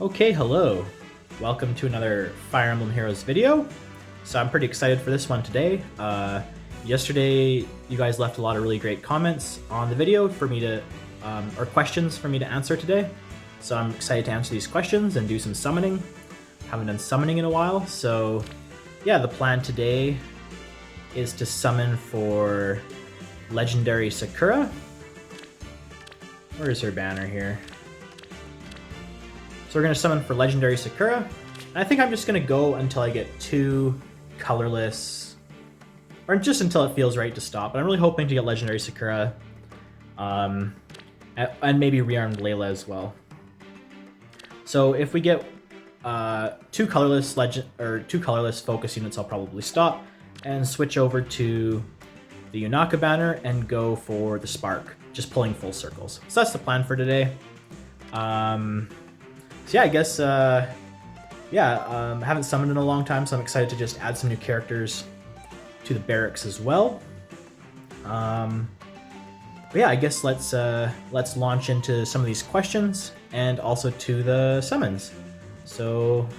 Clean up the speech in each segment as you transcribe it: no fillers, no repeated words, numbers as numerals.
Okay, hello. Welcome to another Fire Emblem Heroes video. So I'm pretty excited for this one today. Yesterday, you guys left a lot of really great comments on the video for me to, or questions for me to answer today. So I'm excited to answer these questions and do some summoning. Haven't done summoning in a while, so yeah, the plan today is to summon for Legendary Sakura. Where is her banner here? So we're going to summon for Legendary Sakura. And I think I'm just going to go until I get two colorless, or just until it feels right to stop. But I'm really hoping to get Legendary Sakura, and maybe rearmed Layla as well. So if we get two colorless focus units, I'll probably stop and switch over to the Yunaka banner and go for the Spark, just pulling full circles. So that's the plan for today. So yeah, I guess, I haven't summoned in a long time, so I'm excited to just add some new characters to the barracks as well. But yeah, I guess let's launch into some of these questions and also to the summons. So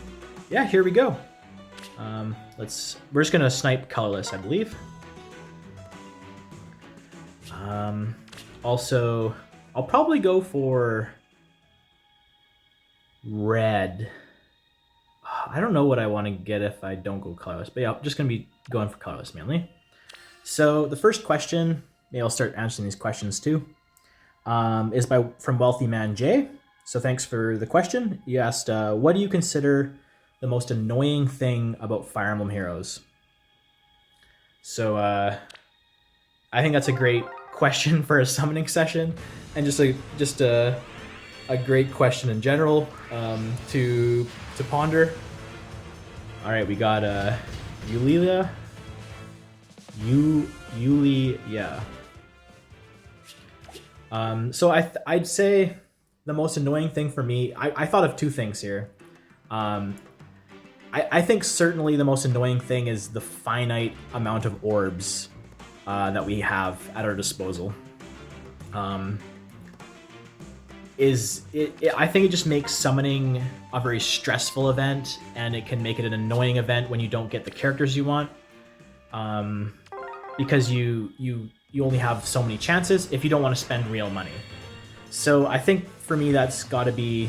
yeah, here we go. We're just gonna snipe colorless, I believe. Also, I'll probably go for red. I don't know what I want to get if I don't go colorless, but yeah, I'm just going to be going for colorless mainly. So the first question, maybe I'll start answering these questions too, is from Wealthy Man J. So thanks for the question. You asked, what do you consider the most annoying thing about Fire Emblem Heroes? So I think that's a great question for a summoning session, and just a great question in general to ponder. All right, we got Yulia. So I'd say the most annoying thing for me, I thought of two things here. I think certainly the most annoying thing is the finite amount of orbs that we have at our disposal. I think it just makes summoning a very stressful event, and it can make it an annoying event when you don't get the characters you want, because you only have so many chances if you don't want to spend real money. So I think for me that's got to be,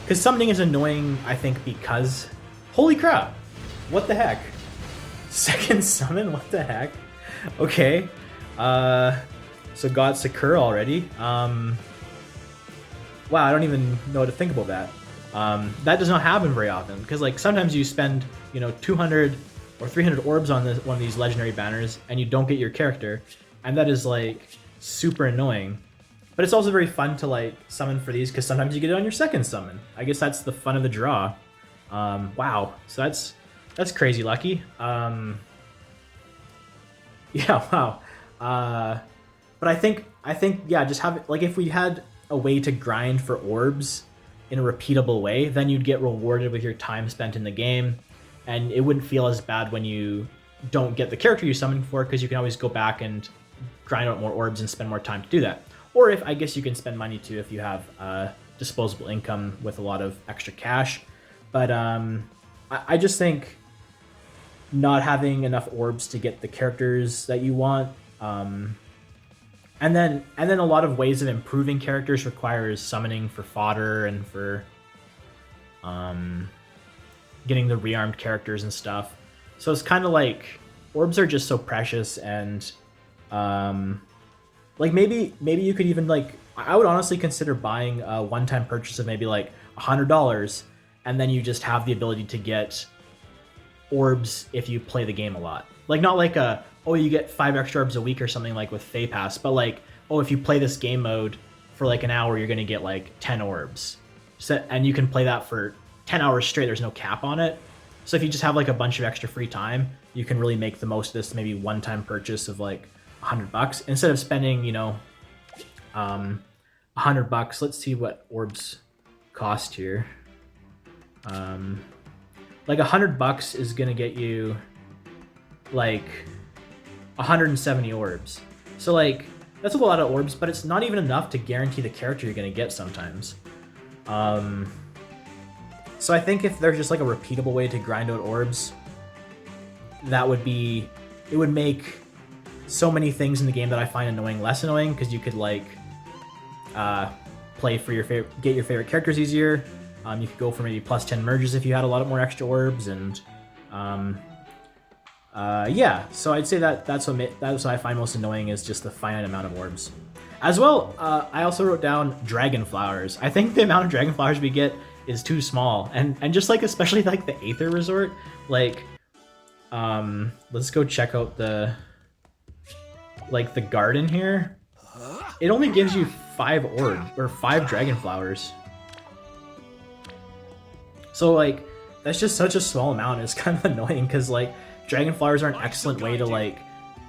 because summoning is annoying, I think, because holy crap, what the heck, second summon, what the heck. Okay, so got Sakura already. Wow, I don't even know what to think about that. That does not happen very often, because like sometimes you spend 200 or 300 orbs on one of these legendary banners and you don't get your character, and that is like super annoying. But it's also very fun to like summon for these, because sometimes you get it on your second summon. I guess that's the fun of the draw. Wow, so that's crazy lucky. Yeah, wow. But I think yeah, just have it, like, if we had a way to grind for orbs in a repeatable way, then you'd get rewarded with your time spent in the game, and it wouldn't feel as bad when you don't get the character you summoned for, because you can always go back and grind out more orbs and spend more time to do that. Or if, I guess you can spend money too if you have disposable income with a lot of extra cash. But I just think not having enough orbs to get the characters that you want, and then a lot of ways of improving characters requires summoning for fodder and for getting the rearmed characters and stuff. So it's kind of like orbs are just so precious, and like maybe you could even, like, I would honestly consider buying a one-time purchase of maybe like $100, and then you just have the ability to get orbs if you play the game a lot. Like, not like you get 5 extra orbs a week or something like with FEH Pass, but like, if you play this game mode for like an hour, you're gonna get like 10 orbs. So, and you can play that for 10 hours straight, there's no cap on it. So if you just have like a bunch of extra free time, you can really make the most of this maybe one-time purchase of like $100. Instead of spending, $100, let's see what orbs cost here. Like $100 is gonna get you like 170 orbs. So like that's a lot of orbs, but it's not even enough to guarantee the character you're gonna get sometimes. So I think if there's just like a repeatable way to grind out orbs, that would be, it would make so many things in the game that I find annoying less annoying, because you could like play for your favorite, get your favorite characters easier. You could go for maybe plus 10 merges if you had a lot more extra orbs, and yeah. So I'd say that's what I find most annoying, is just the finite amount of orbs. As well, I also wrote down dragon flowers. I think the amount of dragon flowers we get is too small, and just like especially like the Aether Resort, like let's go check out the garden here. It only gives you 5 orbs or 5 dragon flowers. So like that's just such a small amount. It's kind of annoying, because like dragon flowers are an excellent way to like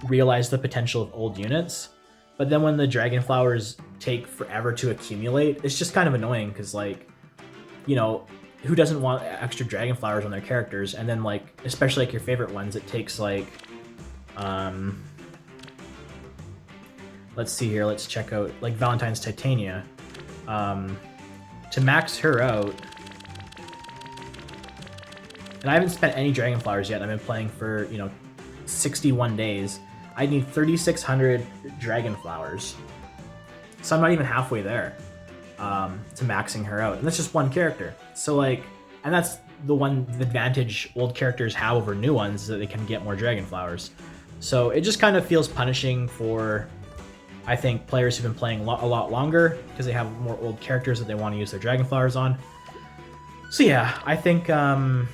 realize the potential of old units. But then when the dragon flowers take forever to accumulate, it's just kind of annoying, because like, you know, who doesn't want extra dragon flowers on their characters? And then like, especially like your favorite ones, it takes like, let's see here, let's check out like Valentine's Titania. To max her out, and I haven't spent any dragon flowers yet. I've been playing for, you know, 61 days. I need 3,600 dragon flowers. So I'm not even halfway there to maxing her out. And that's just one character. So like, and that's the advantage old characters have over new ones, is that they can get more dragon flowers. So it just kind of feels punishing for, I think, players who've been playing a lot longer, because they have more old characters that they want to use their dragon flowers on. So yeah, I think the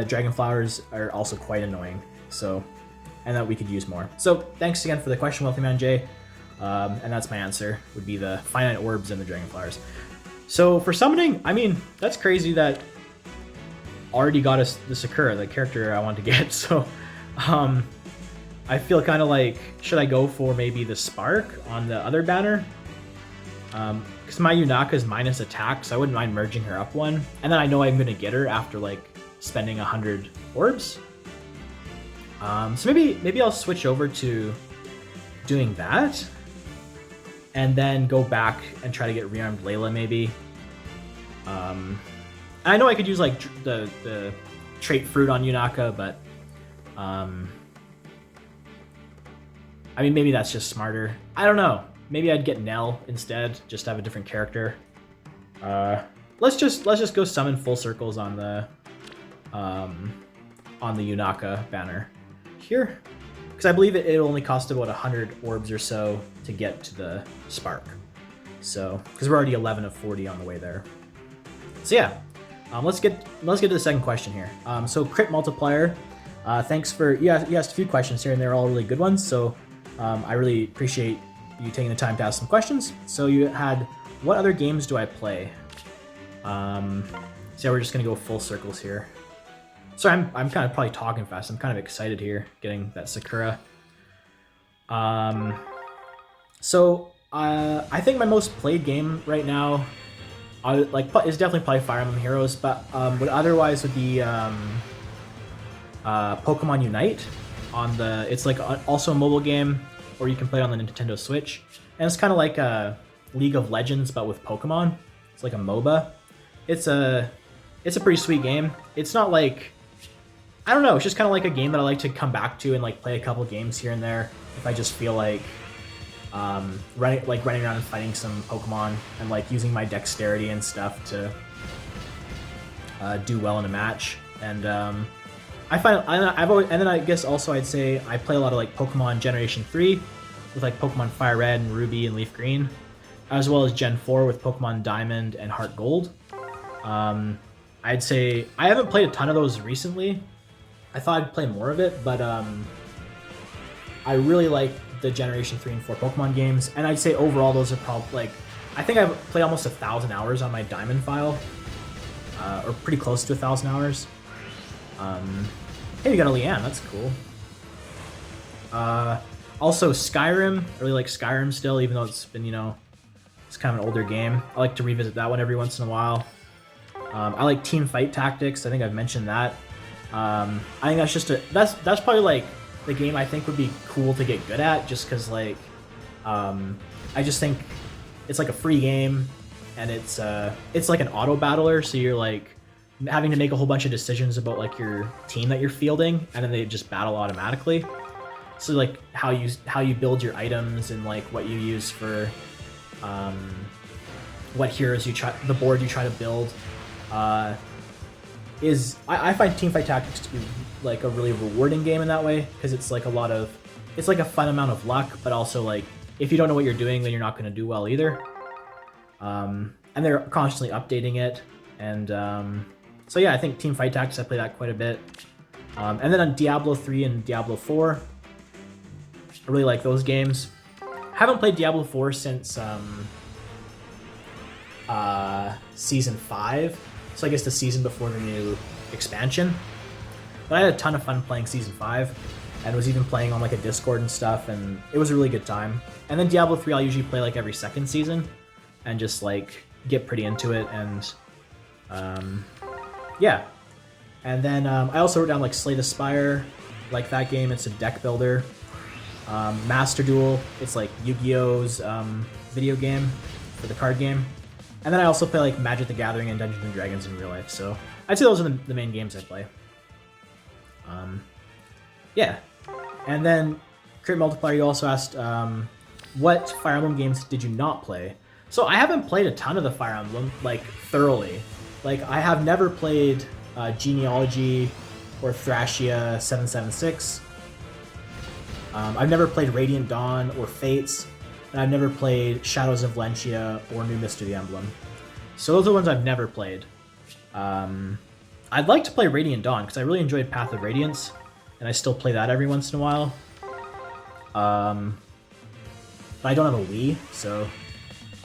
dragon flowers are also quite annoying. So, and that we could use more. So thanks again for the question, Wealthy Man J. And that's my answer, would be the finite orbs and the dragon flowers. So for summoning, I mean, that's crazy that already got us the Sakura, the character I want to get. So I feel kind of like, should I go for maybe the Spark on the other banner? Because my Yunaka is minus attack, so I wouldn't mind merging her up one. And then I know I'm going to get her after like spending 100 orbs. So maybe I'll switch over to doing that, and then go back and try to get rearmed Layla maybe. I know I could use like the trait fruit on Yunaka, but I mean, maybe that's just smarter. I don't know. Maybe I'd get Nell instead, just to have a different character. Let's just go summon full circles on the Yunaka banner here, because I believe it only cost about 100 orbs or so to get to the Spark. So, because we're already 11 of 40 on the way there. So yeah, let's get to the second question here. So crit multiplier, thanks for you asked a few questions here, and they're all really good ones. So I really appreciate you taking the time to ask some questions. So you had, what other games do I play? So yeah, we're just gonna go full circles here. Sorry, I'm kind of probably talking fast. I'm kind of excited here, getting that Sakura. So I think my most played game right now, is definitely probably Fire Emblem Heroes, but what otherwise would be Pokemon Unite on the. It's like also a mobile game, or you can play it on the Nintendo Switch, and it's kind of like a League of Legends but with Pokemon. It's like a MOBA. It's a pretty sweet game. It's not like, I don't know, it's just kind of like a game that I like to come back to and like play a couple games here and there if I just feel like running around and fighting some Pokemon and like using my dexterity and stuff to do well in a match. And I find I've always, and then I guess also I'd say I play a lot of like Pokemon Generation 3 with like Pokemon Fire Red and Ruby and Leaf Green, as well as Gen 4 with Pokemon Diamond and Heart Gold. I'd say I haven't played a ton of those recently. I thought I'd play more of it, but I really like the Generation 3 and 4 Pokemon games, and I'd say overall those are probably like, I think I've played almost 1,000 hours on my Diamond file, or pretty close to 1,000 hours. Hey, we got a Leanne, that's cool. Also Skyrim, I really like Skyrim still, even though it's been, you know, it's kind of an older game. I like to revisit that one every once in a while. I like Team Fight Tactics, I think I've mentioned that. I think that's just that's probably like the game I think would be cool to get good at, just because like I just think it's like a free game, and it's like an auto battler, so you're like having to make a whole bunch of decisions about like your team that you're fielding, and then they just battle automatically. So like how you build your items and like what you use for what heroes the board you try to build. I find Teamfight Tactics to be like a really rewarding game in that way, because it's like it's like a fun amount of luck, but also like if you don't know what you're doing, then you're not going to do well either. And they're constantly updating it, and so yeah, I think Teamfight Tactics, I play that quite a bit. And then on Diablo 3 and Diablo 4, I really like those games. Haven't played Diablo 4 since Season 5, so I guess the season before the new expansion. But I had a ton of fun playing Season 5, and was even playing on like a Discord and stuff, and it was a really good time. And then Diablo 3 I'll usually play like every second season, and just like get pretty into it, and yeah. And then I also wrote down like Slay the Spire, like that game. It's a deck builder. Master Duel, it's like Yu-Gi-Oh's video game for the card game. And then I also play like Magic the Gathering and Dungeons and Dragons in real life. So I'd say those are the main games I play. Yeah. And then Crit Multiplier, you also asked what Fire Emblem games did you not play? So I haven't played a ton of the Fire Emblem like thoroughly. Like I have never played Genealogy or Thracia 776. I've never played Radiant Dawn or Fates, and I've never played Shadows of Valentia or New Mist of the Emblem. So those are the ones I've never played. I'd like to play Radiant Dawn, because I really enjoyed Path of Radiance, and I still play that every once in a while. But I don't have a Wii, so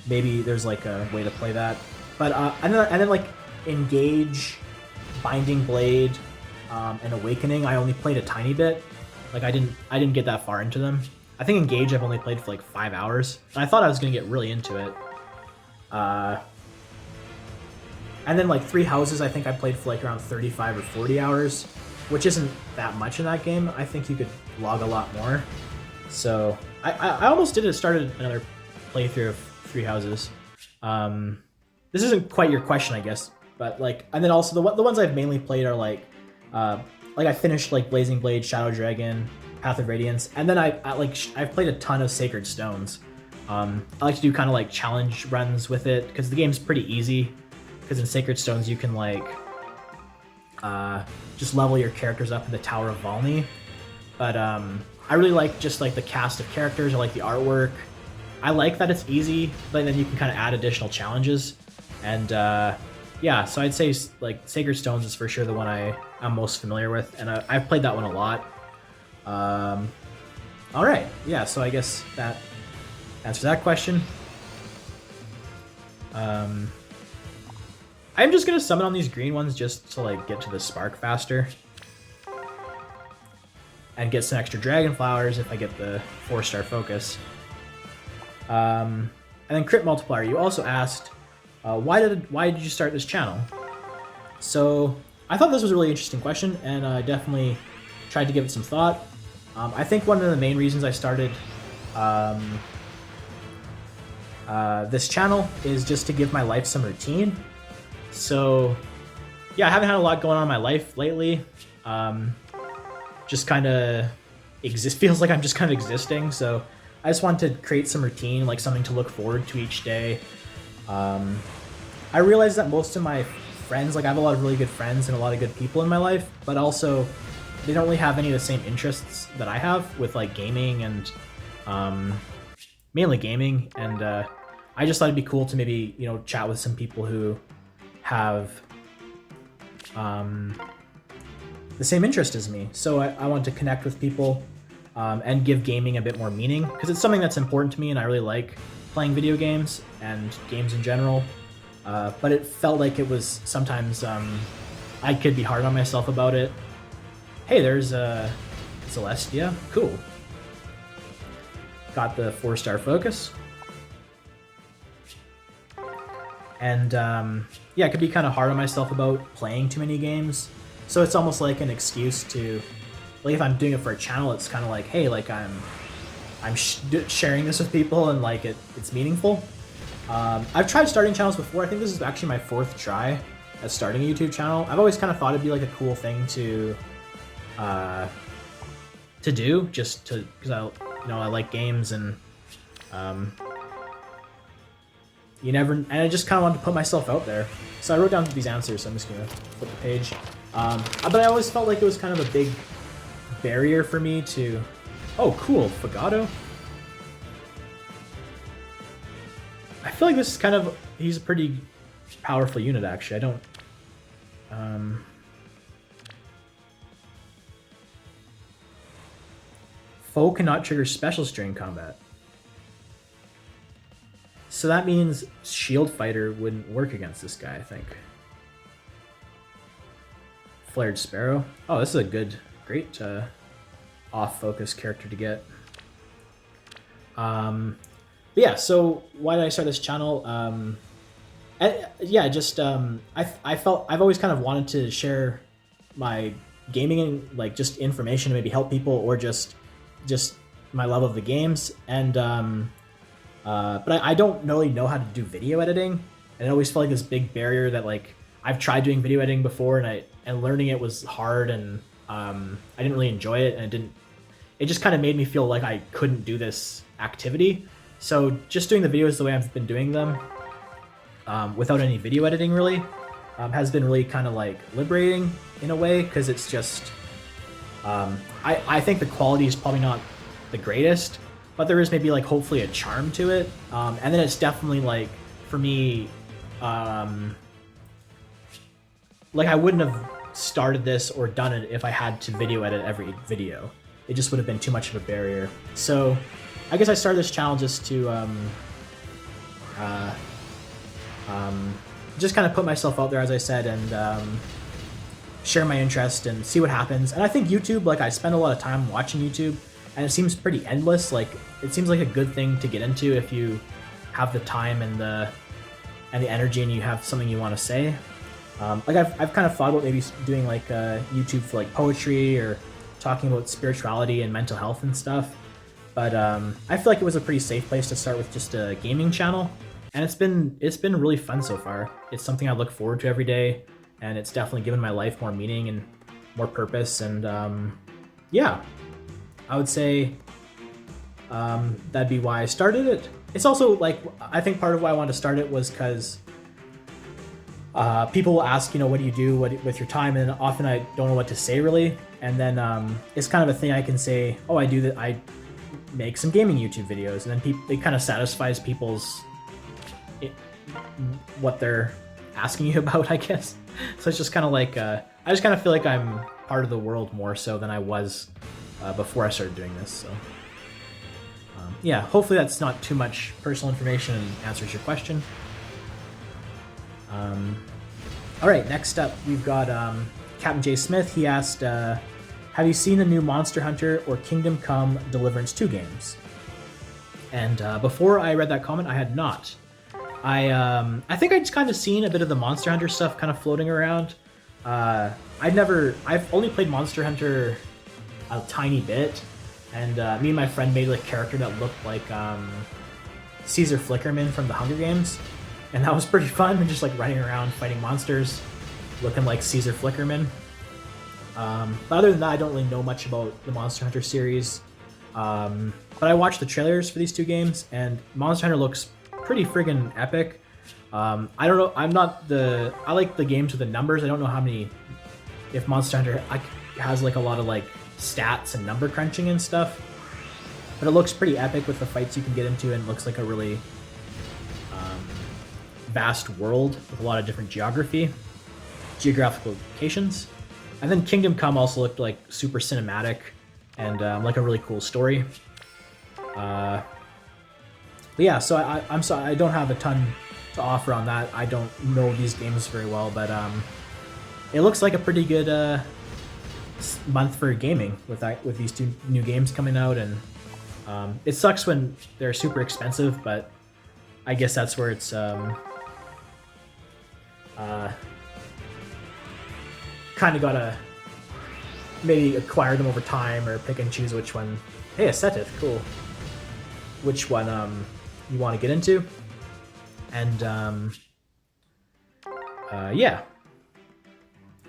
maybe there's like a way to play that. But and then like Engage, Binding Blade, and Awakening, I only played a tiny bit. Like I didn't get that far into them. I think Engage I've only played for like 5 hours, and I thought I was gonna get really into it. And then like Three Houses, I think I played for like around 35 or 40 hours, which isn't that much in that game. I think you could log a lot more. So I almost started another playthrough of Three Houses. This isn't quite your question, I guess, but like, and then also the ones I've mainly played are like I finished like Blazing Blade, Shadow Dragon, Path of Radiance, and then I've played a ton of Sacred Stones. I like to do kind of like challenge runs with it, because the game's pretty easy. Because in Sacred Stones you can like just level your characters up in the Tower of Valny. But I really like just like the cast of characters. I like the artwork. I like that it's easy, but then you can kind of add additional challenges. And yeah, so I'd say like Sacred Stones is for sure the one I'm most familiar with, and I've played that one a lot. All right, yeah, so I guess that answers that question. I'm just gonna summon on these green ones just to like get to the spark faster, and get some extra dragon flowers if I get the 4-star focus. And then Crit Multiplier, you also asked, why did you start this channel? So I thought this was a really interesting question, and I definitely tried to give it some thought. I think one of the main reasons I started this channel is just to give my life some routine. So yeah, I haven't had a lot going on in my life lately. Just kind of feels like I'm just kind of existing. So I just want to create some routine, like something to look forward to each day. I realize that most of my friends, like I have a lot of really good friends and a lot of good people in my life, but also they don't really have any of the same interests that I have with like gaming and mainly gaming. And I just thought it'd be cool to maybe, you know, chat with some people who have the same interest as me. So I want to connect with people and give gaming a bit more meaning, because it's something that's important to me, and I really like playing video games and games in general. But it felt like it was sometimes I could be hard on myself about it. Hey, there's Celestia. Cool. Got the 4-star focus. And yeah, I could be kind of hard on myself about playing too many games. So it's almost like an excuse to, like if I'm doing it for a channel, it's kind of like, hey, like I'm sharing this with people, and like it's meaningful. I've tried starting channels before. I think this is actually my 4th try at starting a YouTube channel. I've always kind of thought it'd be like a cool thing to do, just to because I like games and and I just kind of wanted to put myself out there. So I wrote down these answers. So I'm just gonna flip the page. But I always felt like it was kind of a big barrier for me to. Oh, cool, Fagato. I feel like this is kind of, he's a pretty powerful unit, actually. I don't... Foe cannot trigger specials during combat. So that means Shield Fighter wouldn't work against this guy, I think. Flared Sparrow. Oh, this is a great off-focus character to get. But yeah, so why did I start this channel? I felt I've always kind of wanted to share my gaming and like just information to maybe help people, or just my love of the games. And but I don't really know how to do video editing, and it always felt like this big barrier that like I've tried doing video editing before, and learning it was hard, and I didn't really enjoy it, and it just kind of made me feel like I couldn't do this activity. So just doing the videos the way I've been doing them, without any video editing really, has been really kind of like liberating in a way, because it's just, I think the quality is probably not the greatest, but there is maybe like hopefully a charm to it. And then it's definitely like, for me, like I wouldn't have started this or done it if I had to video edit every video. It just would have been too much of a barrier. So I guess I started this channel just to just kind of put myself out there, as I said, and share my interest and see what happens. And I think YouTube, like I spend a lot of time watching YouTube, and it seems pretty endless. Like it seems like a good thing to get into if you have the time and the energy, and you have something you want to say. Like I've kind of thought about maybe doing like YouTube for like poetry, or talking about spirituality and mental health and stuff. But I feel like it was a pretty safe place to start with just a gaming channel, and it's been really fun so far. It's something I look forward to every day, and it's definitely given my life more meaning and more purpose. And yeah, I would say that'd be why I started it. It's also like, I think part of why I wanted to start it was because people will ask, what do you do with your time, and often I don't know what to say really. And then it's kind of a thing I can say, oh, I do that. I make some gaming YouTube videos, and then it kind of satisfies people's what they're asking you about, I guess. So it's just kind of like I just kind of feel like I'm part of the world more so than I was before I started doing this. So yeah, hopefully that's not too much personal information and answers your question. All right, next up we've got Captain J. Smith. He asked, have you seen the new Monster Hunter or Kingdom Come Deliverance 2 games? And before I read that comment, I had not. I think I'd just kind of seen a bit of the Monster Hunter stuff kind of floating around. I've only played Monster Hunter a tiny bit, and me and my friend made a character that looked like Caesar Flickerman from the Hunger Games, and that was pretty fun, and just like running around fighting monsters looking like Caesar Flickerman. But other than that, I don't really know much about the Monster Hunter series. But I watched the trailers for these 2 games, and Monster Hunter looks pretty friggin' epic. I don't know, I like the games with the numbers. I don't know how many, if Monster Hunter has like a lot of like stats and number crunching and stuff. But it looks pretty epic with the fights you can get into, and it looks like a really vast world with a lot of different geographical locations. And then Kingdom Come also looked like super cinematic and like a really cool story. But yeah, so I'm sorry, I don't have a ton to offer on that. I don't know these games very well, but it looks like a pretty good month for gaming with these 2 new games coming out. And it sucks when they're super expensive, but I guess that's where it's kind of gotta maybe acquire them over time, or pick and choose which one. Hey, a Setith, cool. Which one you want to get into. And yeah.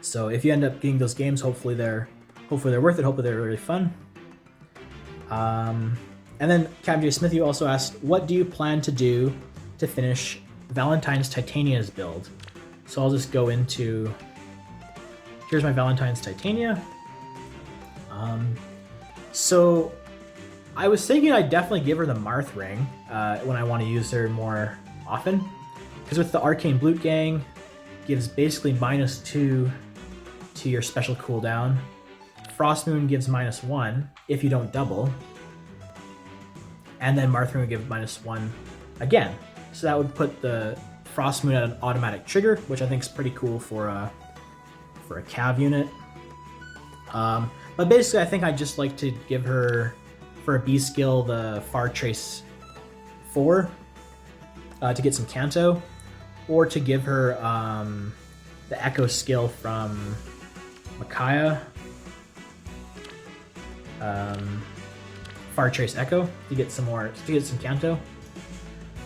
So if you end up getting those games, hopefully they're worth it. Hopefully they're really fun. And then Captain J. Smith, you also asked, what do you plan to do to finish Valentine's Titania's build? So I'll just go into, here's my Valentine's Titania. So I was thinking I'd definitely give her the Marth ring when I want to use her more often. Because with the Arcane Blute Gang, gives basically -2 to your special cooldown. Frost Moon gives -1 if you don't double. And then Marth ring would give -1 again. So that would put the Frost Moon at an automatic trigger, which I think is pretty cool for a cav unit. But basically, I think I'd just like to give her, for a B skill, the Far Trace 4 to get some Canto, or to give her the Echo skill from Micaiah, Far Trace Echo, to get some Canto.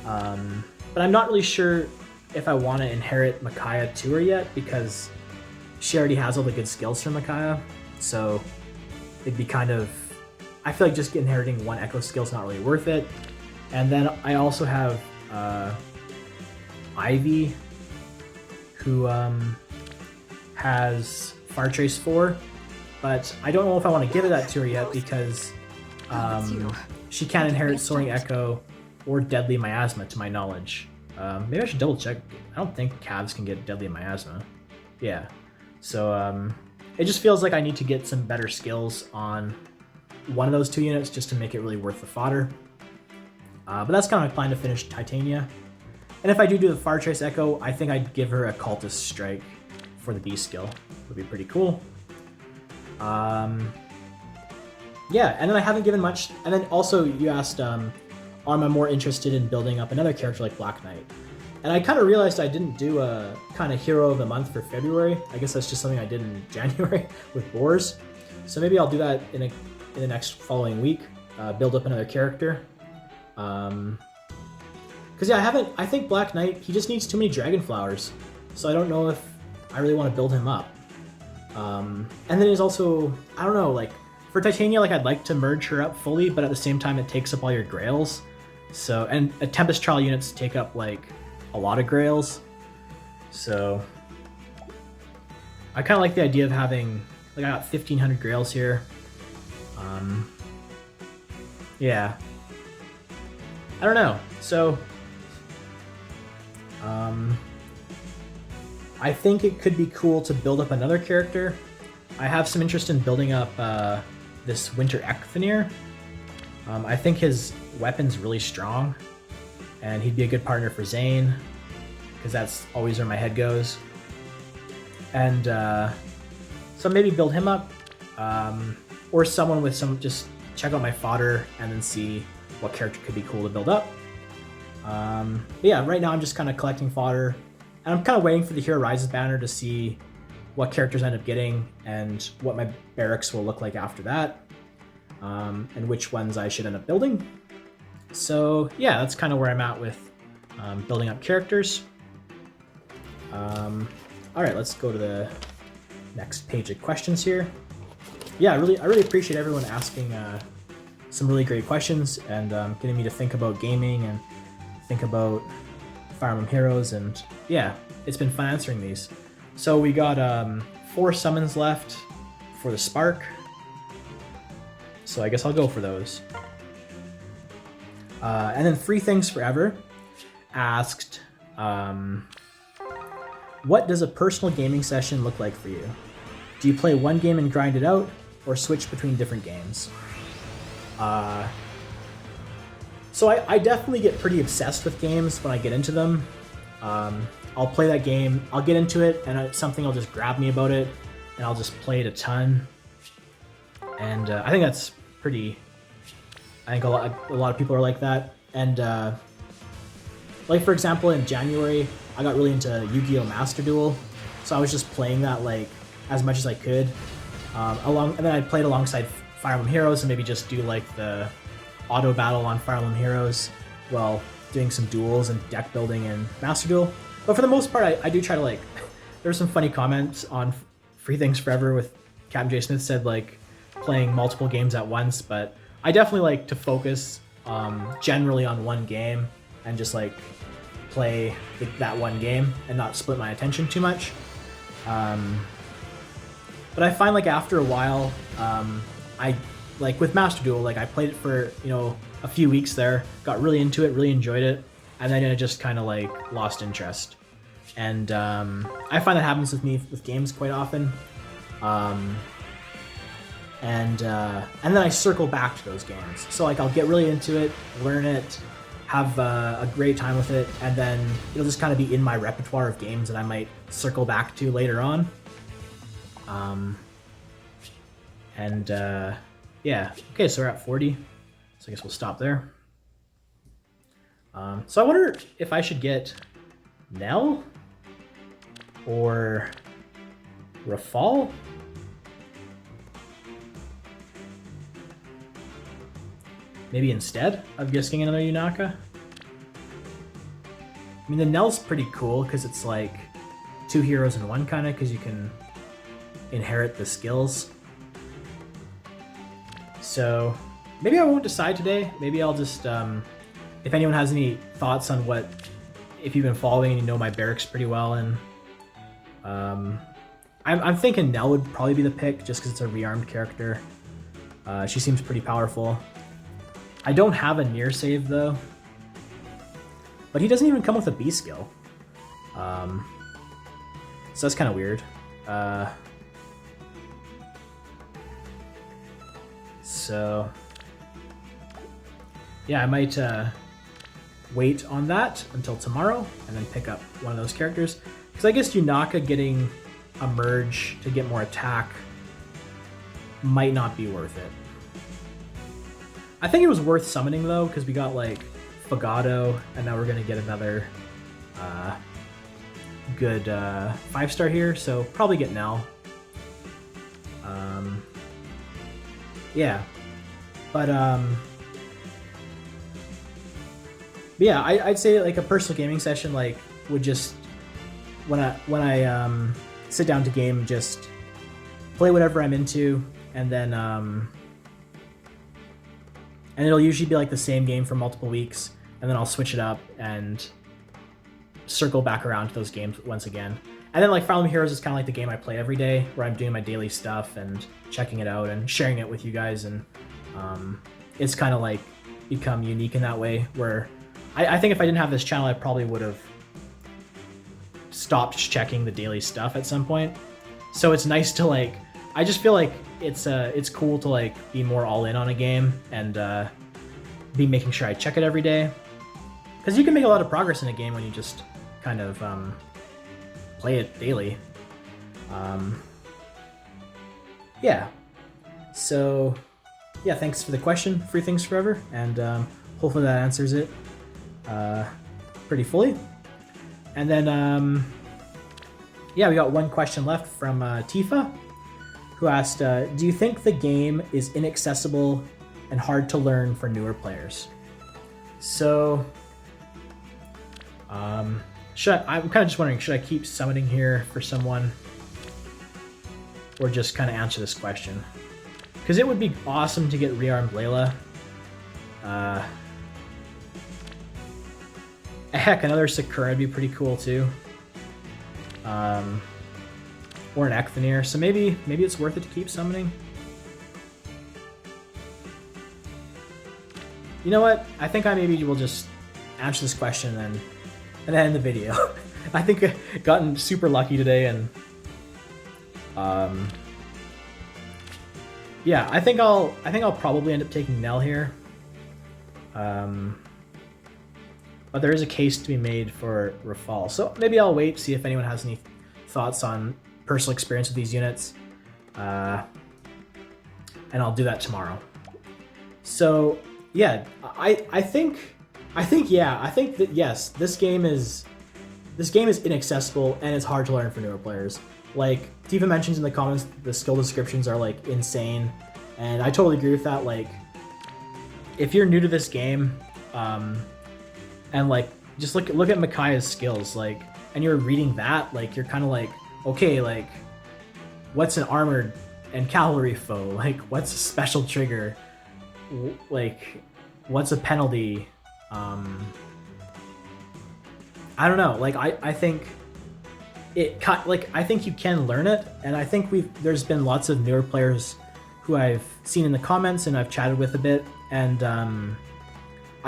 But I'm not really sure if I want to inherit Micaiah to her yet, because she already has all the good skills from Micaiah. So it'd be kind of, I feel like just inheriting one Echo skill is not really worth it. And then I also have Ivy, who has Far Trace 4, but I don't know if I want to give that to her yet, because she can't inherit Soaring Echo or Deadly Miasma, to my knowledge. Maybe I should double check. I don't think Cavs can get Deadly Miasma. Yeah. So it just feels like I need to get some better skills on one of those two units just to make it really worth the fodder. But that's kind of my plan to finish Titania. And if I do the Far Trace Echo, I think I'd give her a Cultist Strike for the B skill. Would be pretty cool. Yeah, and then I haven't given much. And then also you asked, am I more interested in building up another character like Black Knight? And I kind of realized I didn't do a kind of Hero of the Month for February. I guess that's just something I did in January with Boars. So maybe I'll do that in the next following week. Build up another character. Because yeah, I think Black Knight, he just needs too many Dragon Flowers. So I don't know if I really want to build him up. And then he's also, I don't know, like for Titania, like I'd like to merge her up fully, but at the same time it takes up all your Grails. So, and Tempest Trial units take up like a lot of Grails. So I kind of like the idea of having, like I got 1500 Grails here. Yeah. I don't know. So I think it could be cool to build up another character. I have some interest in building up this Winter Ekthynir. I think his weapon's really strong, and he'd be a good partner for Zane, because that's always where my head goes. And so maybe build him up, or someone with some, just check out my fodder and then see what character could be cool to build up. But yeah, right now I'm just kind of collecting fodder, and I'm kind of waiting for the Hero Rises banner to see what characters I end up getting and what my barracks will look like after that, and which ones I should end up building. So yeah, that's kind of where I'm at with building up characters. All right, let's go to the next page of questions here. Yeah, I really appreciate everyone asking some really great questions and getting me to think about gaming and think about Fire Emblem Heroes, and yeah, it's been fun answering these. So we got 4 summons left for the Spark, so I guess I'll go for those. And then 3 Things Forever asked, what does a personal gaming session look like for you? Do you play one game and grind it out, or switch between different games? So I definitely get pretty obsessed with games when I get into them. I'll play that game, I'll get into it, and something will just grab me about it, and I'll just play it a ton. And I think that's pretty... I think a lot of people are like that. And like for example, in January, I got really into Yu-Gi-Oh! Master Duel, so I was just playing that like as much as I could. And then I played alongside Fire Emblem Heroes, and maybe just do like the auto battle on Fire Emblem Heroes. Well, doing some duels and deck building in Master Duel. But for the most part, I do try to like. There's some funny comments on Free Things Forever with Captain J Smith said like playing multiple games at once, but I definitely like to focus generally on one game and just like play that one game and not split my attention too much. But I find like after a while, I like with Master Duel, like I played it for a few weeks there, got really into it, really enjoyed it, and then I just kind of like lost interest. And I find that happens with me with games quite often. And then I circle back to those games. So like I'll get really into it, learn it, have a great time with it, and then it'll just kind of be in my repertoire of games that I might circle back to later on. Yeah, okay, so we're at 40, so I guess we'll stop there. So I wonder if I should get Nell or Rafal. Maybe instead of getting another Yunaka. I mean, the Nell's pretty cool because it's like 2 heroes in one kind of, because you can inherit the skills. So maybe I won't decide today. Maybe I'll just, if anyone has any thoughts on if you've been following and you know my barracks pretty well, and I'm thinking Nell would probably be the pick just because it's a rearmed character. She seems pretty powerful. I don't have a near save though, but he doesn't even come with a B skill. So that's kind of weird. So yeah, I might wait on that until tomorrow and then pick up one of those characters. Because I guess Yunaka getting a merge to get more attack might not be worth it. I think it was worth summoning though, because we got like Fogado, and now we're gonna get another good 5-star here, so probably get Nell. Yeah, but yeah, I'd say like a personal gaming session like would just when I sit down to game, just play whatever I'm into, and then and it'll usually be like the same game for multiple weeks, and then I'll switch it up and circle back around to those games once again. And then like Fire Emblem Heroes is kind of like the game I play every day, where I'm doing my daily stuff and checking it out and sharing it with you guys, and it's kind of like become unique in that way, where I think if I didn't have this channel, I probably would have stopped checking the daily stuff at some point. So it's nice to like, I just feel like it's cool to like be more all in on a game and be making sure I check it every day, because you can make a lot of progress in a game when you just kind of play it daily. Yeah, so yeah, thanks for the question, Free Things Forever, and hopefully that answers it pretty fully. And then yeah, we got one question left from Tifa, who asked, do you think the game is inaccessible and hard to learn for newer players? So I'm kind of just wondering, should I keep summoning here for someone, or just kind of answer this question? Because it would be awesome to get rearmed Layla. Heck, another Sakura would be pretty cool too. Or an Ecthanir. So maybe it's worth it to keep summoning. You know what? I think maybe will just answer this question and then end the video. I think I've gotten super lucky today, and yeah, I think I'll probably end up taking Nell here. But there is a case to be made for Rafal, so maybe I'll wait, see if anyone has any thoughts on personal experience with these units, and I'll do that tomorrow. So yeah, I think that yes, this game is inaccessible and it's hard to learn for newer players. Like Tifa mentions in the comments, the skill descriptions are like insane, and I totally agree with that. Like if you're new to this game, and like just look at Micaiah's skills, like, and you're reading that, like you're kind of like, okay, like what's an armored and cavalry foe? Like what's a special trigger? Like what's a penalty? I don't know. Like I think I think you can learn it, and I think there's been lots of newer players who I've seen in the comments and I've chatted with a bit, and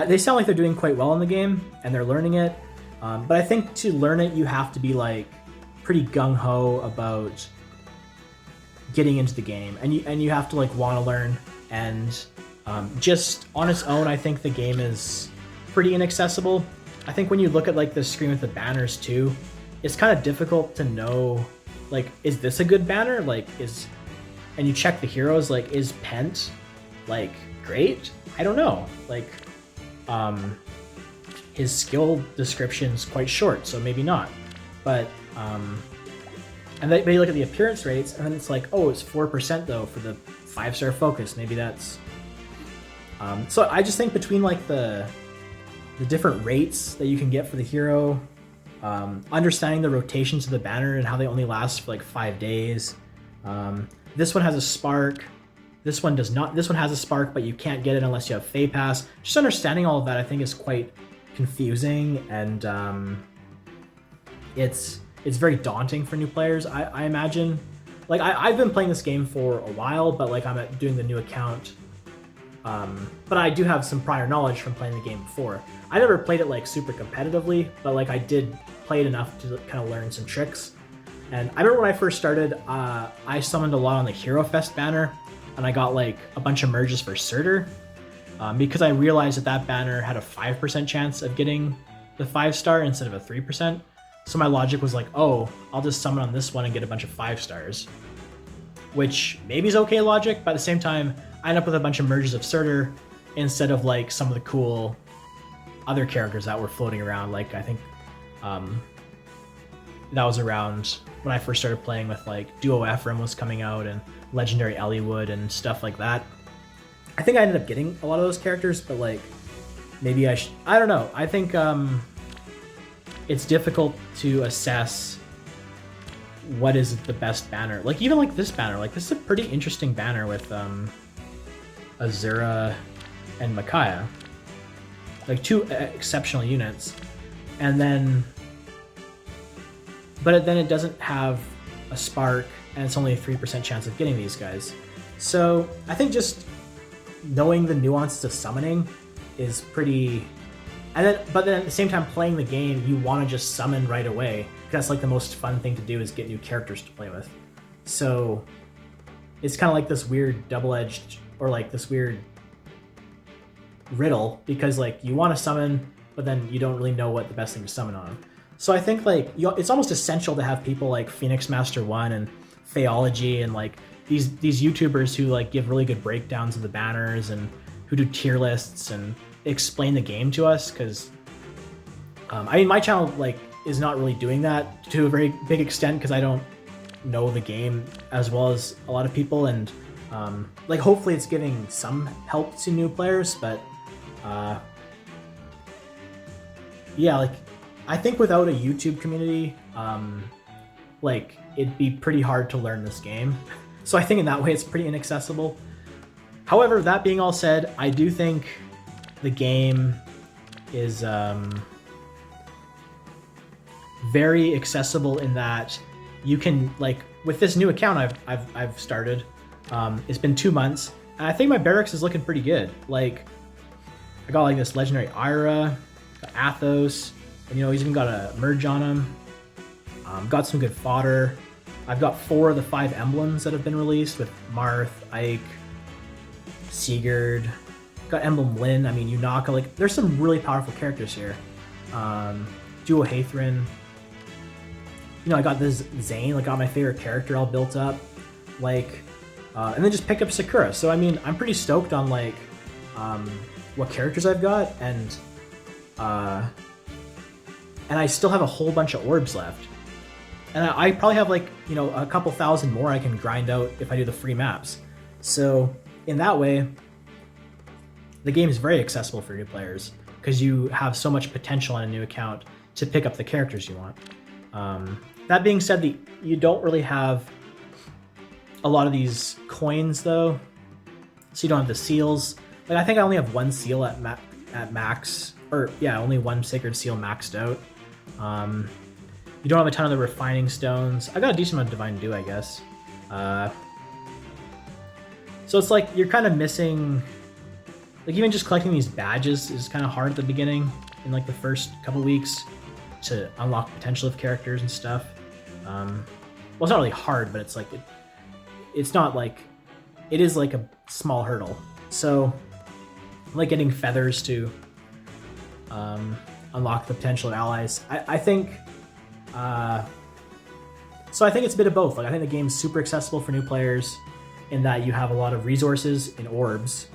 they sound like they're doing quite well in the game and they're learning it. But I think to learn it, you have to be like pretty gung-ho about getting into the game, and you have to like want to learn. And just on its own, I think the game is pretty inaccessible. I think when you look at like the screen with the banners too, it's kind of difficult to know, like, is this a good banner? Like, and you check the heroes, like, is Pent, like, great? I don't know. Like, his skill description's quite short, so maybe not. But, but you look at the appearance rates, and then it's like, oh, it's 4% though for the 5-star focus. Maybe that's... so I just think between, like, the different rates that you can get for the hero, understanding the rotations of the banner and how they only last for like 5 days. This one has a spark. This one does not. This one has a spark, but you can't get it unless you have Fey Pass. Just understanding all of that, I think, is quite confusing, and it's very daunting for new players. I imagine. Like I've been playing this game for a while, but like I'm doing the new account. But I do have some prior knowledge from playing the game before. I never played it like super competitively, but like I did play it enough to kind of learn some tricks. And I remember when I first started, I summoned a lot on the Hero Fest banner, and I got like a bunch of merges for Surtur, because I realized that banner had a 5% chance of getting the 5-star instead of a 3%. So my logic was like, oh, I'll just summon on this one and get a bunch of 5-stars, which maybe is okay logic, but at the same time, I end up with a bunch of merges of Surtur instead of like some of the cool other characters that were floating around. Like I think that was around when I first started playing with like Duo Ephraim was coming out and Legendary Eliwood and stuff like that. I think I ended up getting a lot of those characters, but like maybe I don't know. I think it's difficult to assess what is the best banner. Like even like this banner, like this is a pretty interesting banner with Azura and Micaiah, like two exceptional units, and then but then it doesn't have a spark, and it's only a 3% chance of getting these guys. So I think just knowing the nuances of summoning is pretty, but then at the same time playing the game, you want to just summon right away. That's like the most fun thing to do, is get new characters to play with. So it's kind of like this weird double-edged, or like this weird riddle, because like you want to summon, but then you don't really know what the best thing to summon on. So I think like it's almost essential to have people like Phoenix Master 1 and Theology and like these YouTubers who like give really good breakdowns of the banners and who do tier lists and explain the game to us, because I mean my channel like is not really doing that to a very big extent because I don't know the game as well as a lot of people, and like hopefully it's giving some help to new players, but yeah, like I think without a YouTube community, like it'd be pretty hard to learn this game. So I think in that way it's pretty inaccessible. However, that being all said, I do think the game is very accessible in that you can, like, with this new account I've started, it's been 2 months, and I think my barracks is looking pretty good. Like, I got like this legendary Ira, got Athos, and you know, he's even got a merge on him. Got some good fodder. I've got 4 of the 5 emblems that have been released with Marth, Ike, Sigurd. Got Emblem Lyn, I mean Yunaka, like there's some really powerful characters here. Duo Hathrin. You know, I got this Zane, like got my favorite character all built up. Like, and then just picked up Sakura. So I mean, I'm pretty stoked on like what characters I've got, and I still have a whole bunch of orbs left. And I probably have like, you know, a couple thousand more I can grind out if I do the free maps. So in that way, the game is very accessible for new players. because you have so much potential on a new account to pick up the characters you want. That being said, you don't really have a lot of these coins though, so you don't have the seals. Like I think I only have one seal at max, or yeah, only one sacred seal maxed out. You don't have a ton of the refining stones. I got a decent amount of divine dew, I guess. So it's like you're kind of missing, like even just collecting these badges is kind of hard at the beginning in like the first couple weeks to unlock potential of characters and stuff. Well, it's not really hard, but it's like it's not like it is like a small hurdle. So like getting feathers to unlock the potential of allies. I think so I think it's a bit of both. Like I think the game's super accessible for new players in that you have a lot of resources in orbs,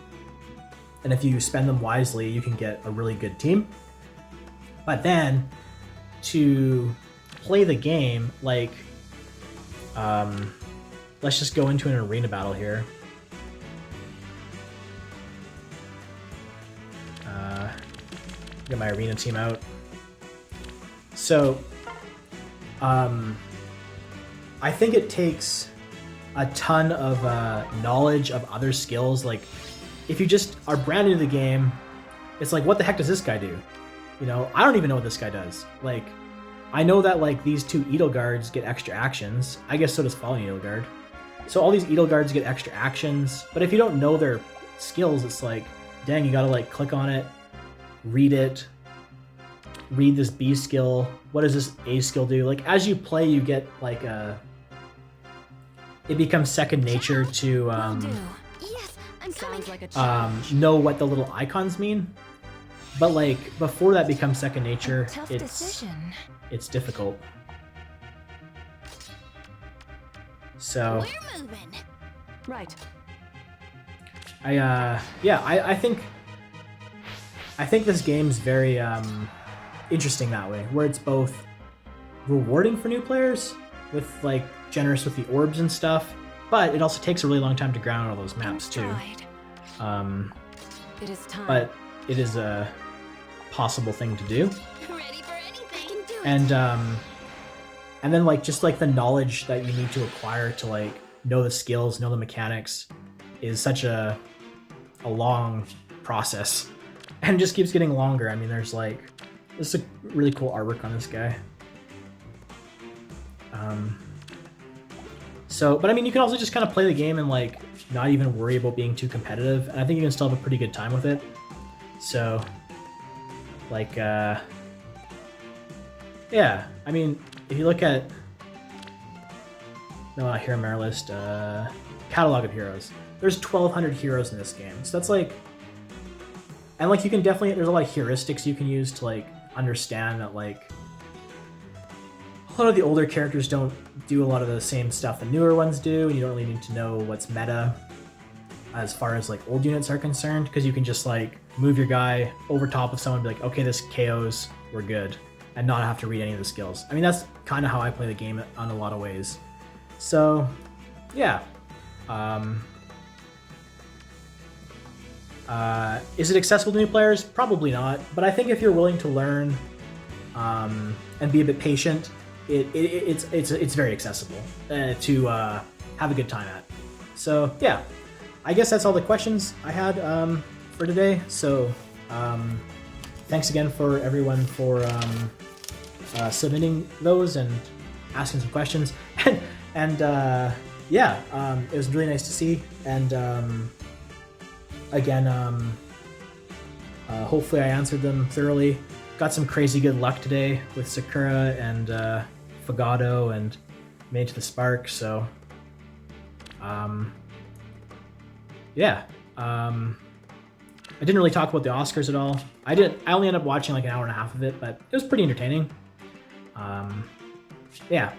and if you spend them wisely, you can get a really good team. But then to play the game, like let's just go into an arena battle here. Get my arena team out. So I think it takes a ton of knowledge of other skills. Like if you just are brand new to the game, it's like, what the heck does this guy do? You know, I don't even know what this guy does. Like I know that like these two Edelgards get extra actions. I guess so does Falling Edelgard. So all these Edelgards get extra actions, but if you don't know their skills, it's like, dang, you gotta like click on it, read it, read this B skill. What does this A skill do? Like as you play, you get like it becomes second nature to know what the little icons mean. But like before that becomes second nature, it's difficult. So we're moving. Right. I think this game's very interesting that way, where it's both rewarding for new players with like generous with the orbs and stuff, but it also takes a really long time to ground all those maps too. It is time. But it is a possible thing to do. Ready for anything. Do it. And then like just like the knowledge that you need to acquire to like know the skills, know the mechanics is such a long process, and it just keeps getting longer. I mean, there's a really cool artwork on this guy. But I mean, you can also just kind of play the game and like not even worry about being too competitive, and I think you can still have a pretty good time with it. So, like, yeah, I mean, if you look at hero merit list, catalog of heroes, there's 1,200 heroes in this game. So that's like, and like you can definitely, there's a lot of heuristics you can use to like understand that like a lot of the older characters don't do a lot of the same stuff the newer ones do, and you don't really need to know what's meta as far as like old units are concerned, because you can just like move your guy over top of someone and be like, okay, this KOs, we're good, and not have to read any of the skills. I mean, that's kind of how I play the game on a lot of ways. So yeah. Is it accessible to new players? Probably not, but I think if you're willing to learn and be a bit patient, it's very accessible to have a good time at. So yeah, I guess that's all the questions I had for today. So thanks again for everyone for submitting those and asking some questions. and yeah, it was really nice to see. And again, hopefully I answered them thoroughly. Got some crazy good luck today with Sakura and Fagado and made it to the Spark, so yeah. I didn't really talk about the Oscars at all. I only ended up watching like an hour and a half of it, but it was pretty entertaining. Yeah.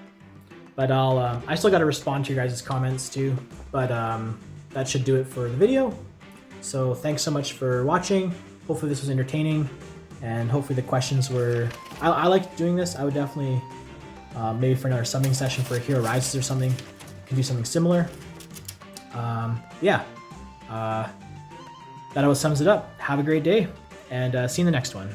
But I still got to respond to your guys' comments too, but that should do it for the video. So thanks so much for watching. Hopefully this was entertaining, and hopefully the questions were... I liked doing this. I would definitely, maybe for another summoning session for Hero Rises or something, can do something similar. Yeah. That always sums it up. Have a great day, and see you in the next one.